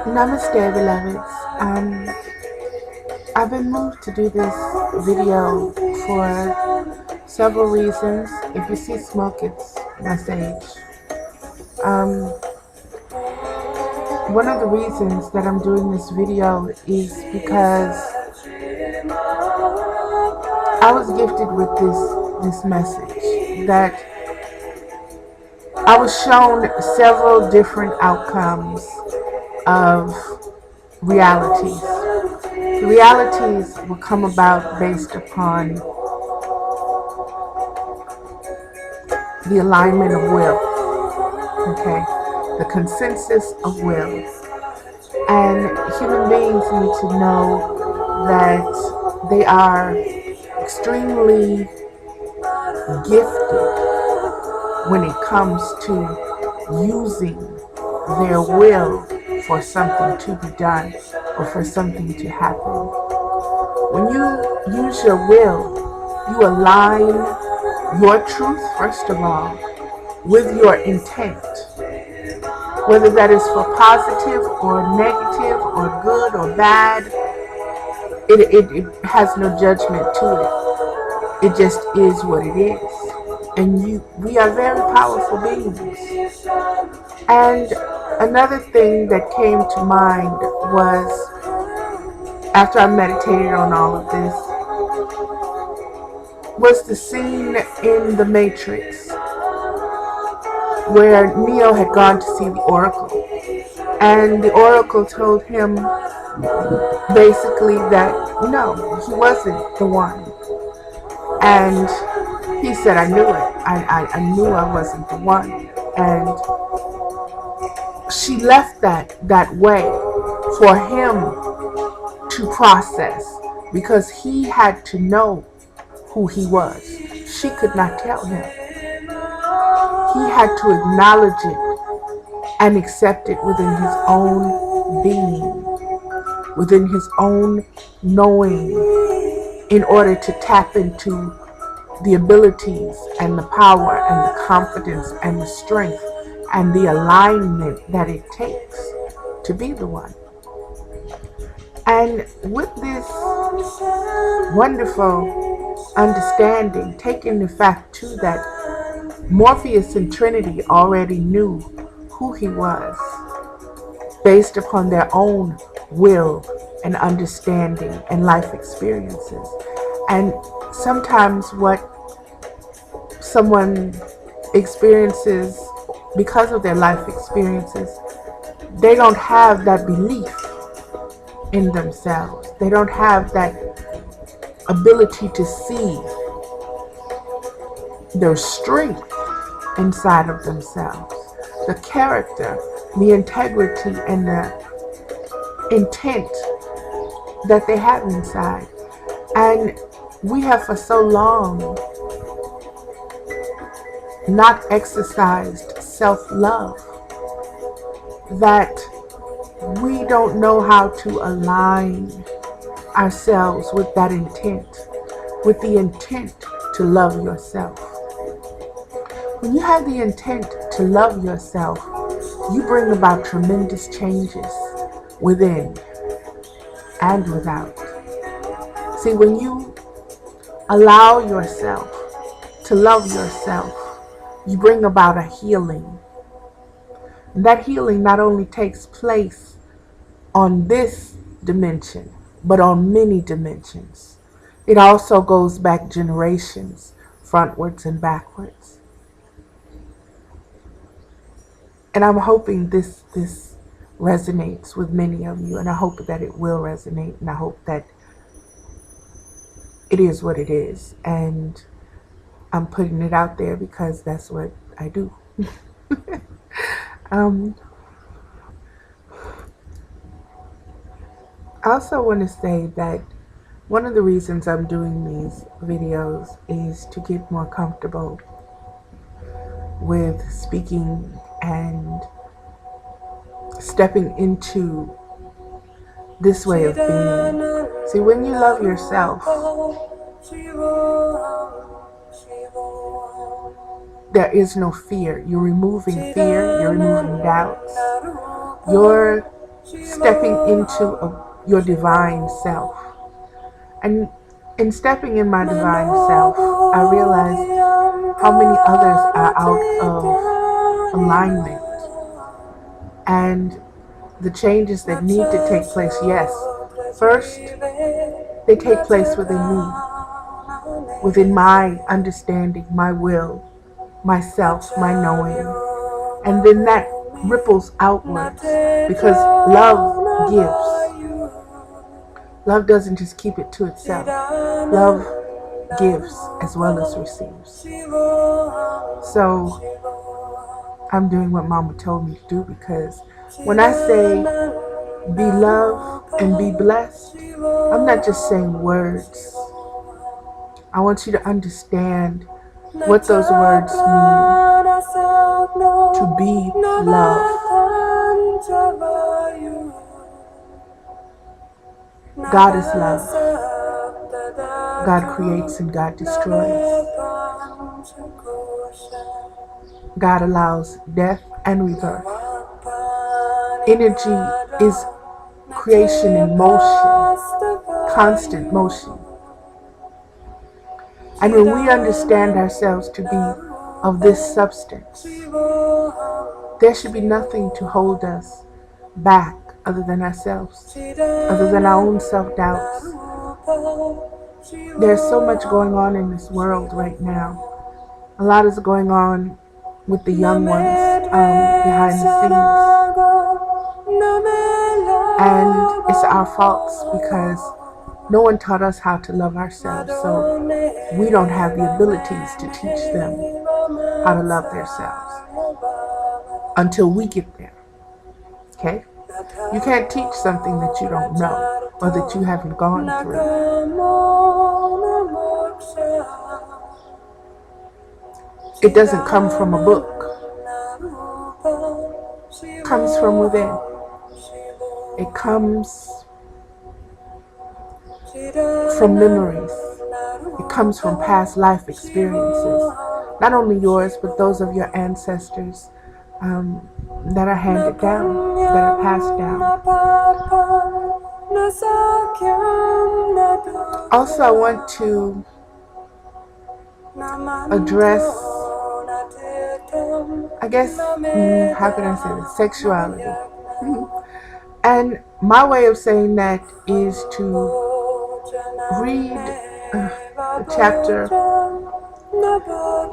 Namaste, beloveds. I've been moved to do this video for several reasons. If you see smoke, it's my sage. One of the reasons that I'm doing this video is because I was gifted with this message that I was shown several different outcomes of realities. The realities will come about based upon the alignment of will, okay? The consensus of will. And human beings need to know that they are extremely gifted when it comes to using their will for something to be done or for something to happen. When you use your will, you align your truth, first of all, with your intent. Whether that is for positive or negative or good or bad, it has no judgment to it. It just is what it is. And we are very powerful beings. And another thing that came to mind was, after I meditated on all of this, was the scene in The Matrix where Neo had gone to see the Oracle. And the Oracle told him basically that no, he wasn't the one. And he said, I knew it. I knew I wasn't the one. And she left that way for him to process, because he had to know who he was. She could not tell him. He had to acknowledge it and accept it within his own being, within his own knowing, in order to tap into the abilities and the power and the confidence and the strength and the alignment that it takes to be the one. And with this wonderful understanding, taking the fact too that Morpheus and Trinity already knew who he was based upon their own will and understanding and life experiences. And sometimes what someone experiences because of their life experiences, they don't have that belief in themselves. They don't have that ability to see their strength inside of themselves, the character, the integrity, and the intent that they have inside. And we have for so long not exercised self-love that we don't know how to align ourselves with that intent, with the intent to love yourself. When you have the intent to love yourself, you bring about tremendous changes within and without. See, when you allow yourself to love yourself, you bring about a healing. And that healing not only takes place on this dimension, but on many dimensions. It also goes back generations, frontwards and backwards. And I'm hoping this resonates with many of you, and I hope that it will resonate, and I hope that it is what it is. And I'm putting it out there because that's what I do. I also want to say that one of the reasons I'm doing these videos is to get more comfortable with speaking and stepping into this way of being. See, when you love yourself, there is no fear. You're removing fear. You're removing doubts. You're stepping into your divine self. And in stepping in my divine self, I realized how many others are out of alignment. And the changes that need to take place, yes, first, they take place within me, within my understanding, my will, myself, my knowing. And then that ripples outwards because love gives. Love doesn't just keep it to itself. Love gives as well as receives. So I'm doing what Mama told me to do, because when I say be loved and be blessed, I'm not just saying words. I want you to understand what those words mean. To be loved. God is love. God creates and God destroys. God allows death and rebirth. Energy is creation in motion, constant motion. And when we understand ourselves to be of this substance, there should be nothing to hold us back other than ourselves, other than our own self-doubts. There's so much going on in this world right now. A lot is going on with the young ones behind the scenes. And it's our faults because no one taught us how to love ourselves, so we don't have the abilities to teach them how to love themselves until we get there. Okay? You can't teach something that you don't know or that you haven't gone through. It doesn't come from a book. It comes from within. It comes from memories. It comes from past life experiences. Not only yours, but those of your ancestors that are handed down, that are passed down. Also, I want to address, I guess, how can I say this? Sexuality. And my way of saying that is to read a chapter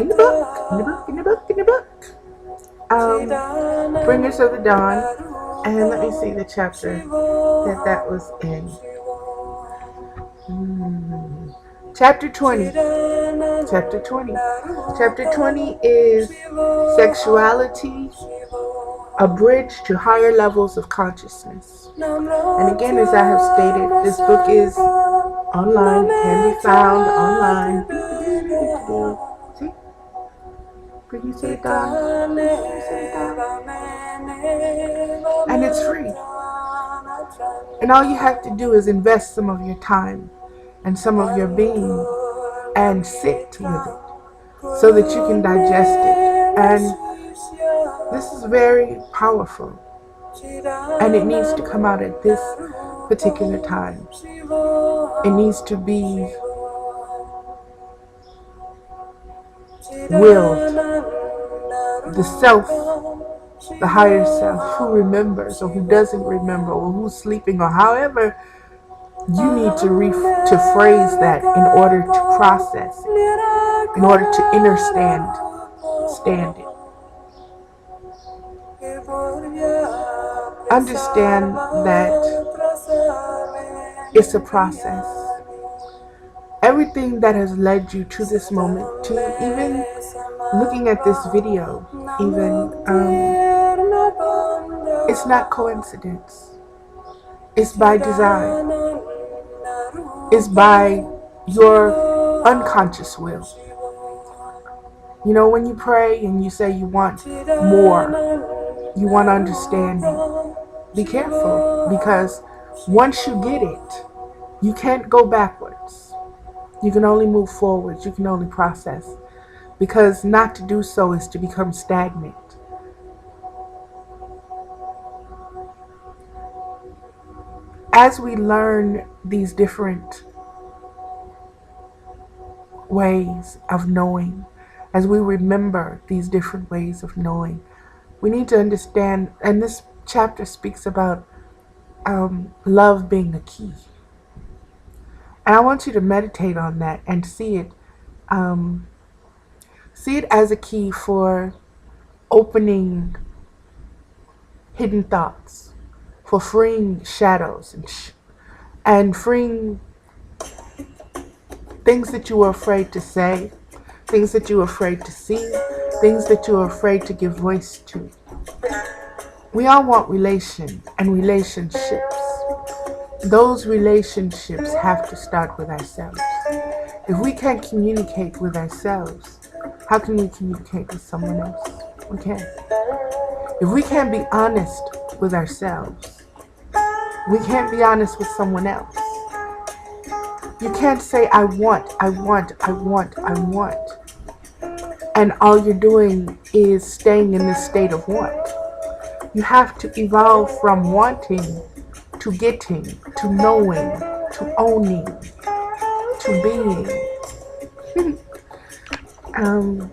in the book. Bringers of the Dawn. And let me see the chapter that was in. Chapter 20. Chapter 20. Chapter 20 is Sexuality, a bridge to higher levels of consciousness. And again, as I have stated, this book is online, can be found online. See? Bring you to the dawn. And it's free. And all you have to do is invest some of your time and some of your being and sit with it so that you can digest it. And this is very powerful, and it needs to come out at this particular time. It needs to be willed. The self, the higher self, who remembers or who doesn't remember or who's sleeping or however you need to phrase that in order to process it, in order to understand it. Understand that it's a process. Everything that has led you to this moment, to even looking at this video, it's not coincidence. It's by design. It's by your unconscious will. You know, when you pray and you say you want more, you want understanding, be careful, because once you get it, you can't go backwards. You can only move forwards. You can only process. because not to do so is to become stagnant. As we learn these different ways of knowing, as we remember these different ways of knowing, we need to understand, and this chapter speaks about love being a key. And I want you to meditate on that and see it as a key for opening hidden thoughts, for freeing shadows and freeing things that you were afraid to say, things that you were afraid to see, things that you were afraid to give voice to. We all want relation and relationships. Those relationships have to start with ourselves. If we can't communicate with ourselves, how can we communicate with someone else? We can't. If we can't be honest with ourselves, we can't be honest with someone else. You can't say, I want, and all you're doing is staying in this state of want. You have to evolve from wanting to getting, to knowing, to owning, to being. And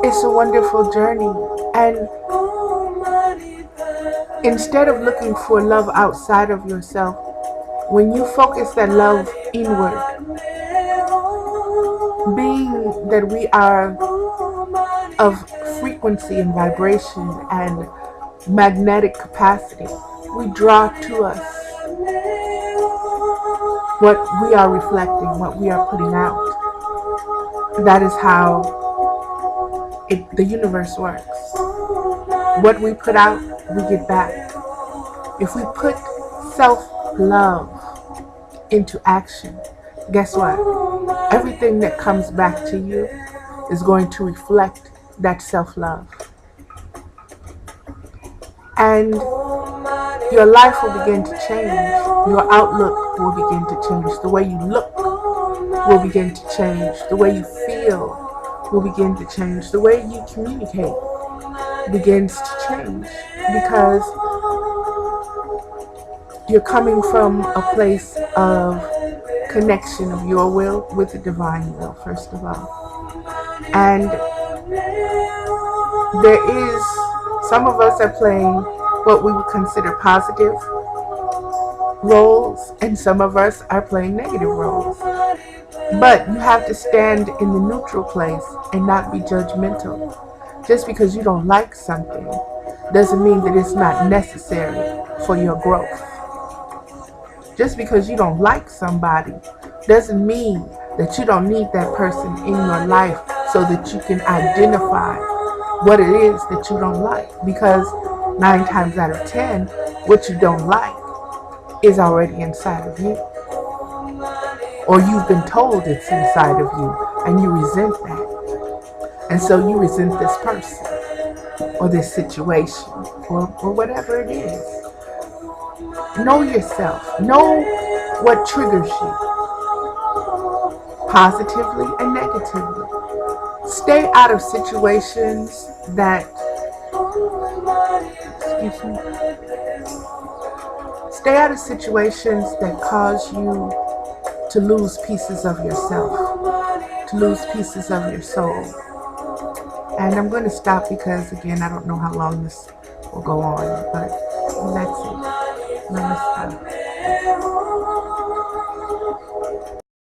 it's a wonderful journey. And instead of looking for love outside of yourself, when you focus that love inward, being that we are of frequency and vibration and magnetic capacity, we draw to us what we are reflecting, what we are putting out. That is how the universe works. What we put out, we get back. If we put self-love into action, guess what? Everything that comes back to you is going to reflect that self-love. And your life will begin to change. Your outlook will begin to change. The way you look will begin to change. The way you feel will begin to change. The way you communicate begins to change, because you're coming from a place of connection of your will with the divine will, first of all. And there is, some of us are playing what we would consider positive roles, and some of us are playing negative roles. But you have to stand in the neutral place and not be judgmental. Just because you don't like something doesn't mean that it's not necessary for your growth. Just because you don't like somebody doesn't mean that you don't need that person in your life so that you can identify what it is that you don't like. Because 9 times out of 10, what you don't like is already inside of you. Or you've been told it's inside of you and you resent that. And so you resent this person or this situation or whatever it is. Know yourself. Know what triggers you, positively and negatively. Stay out of situations that, stay out of situations that cause you to lose pieces of yourself, to lose pieces of your soul. And I'm going to stop because, again, I don't know how long this will go on, but that's it. Namaste.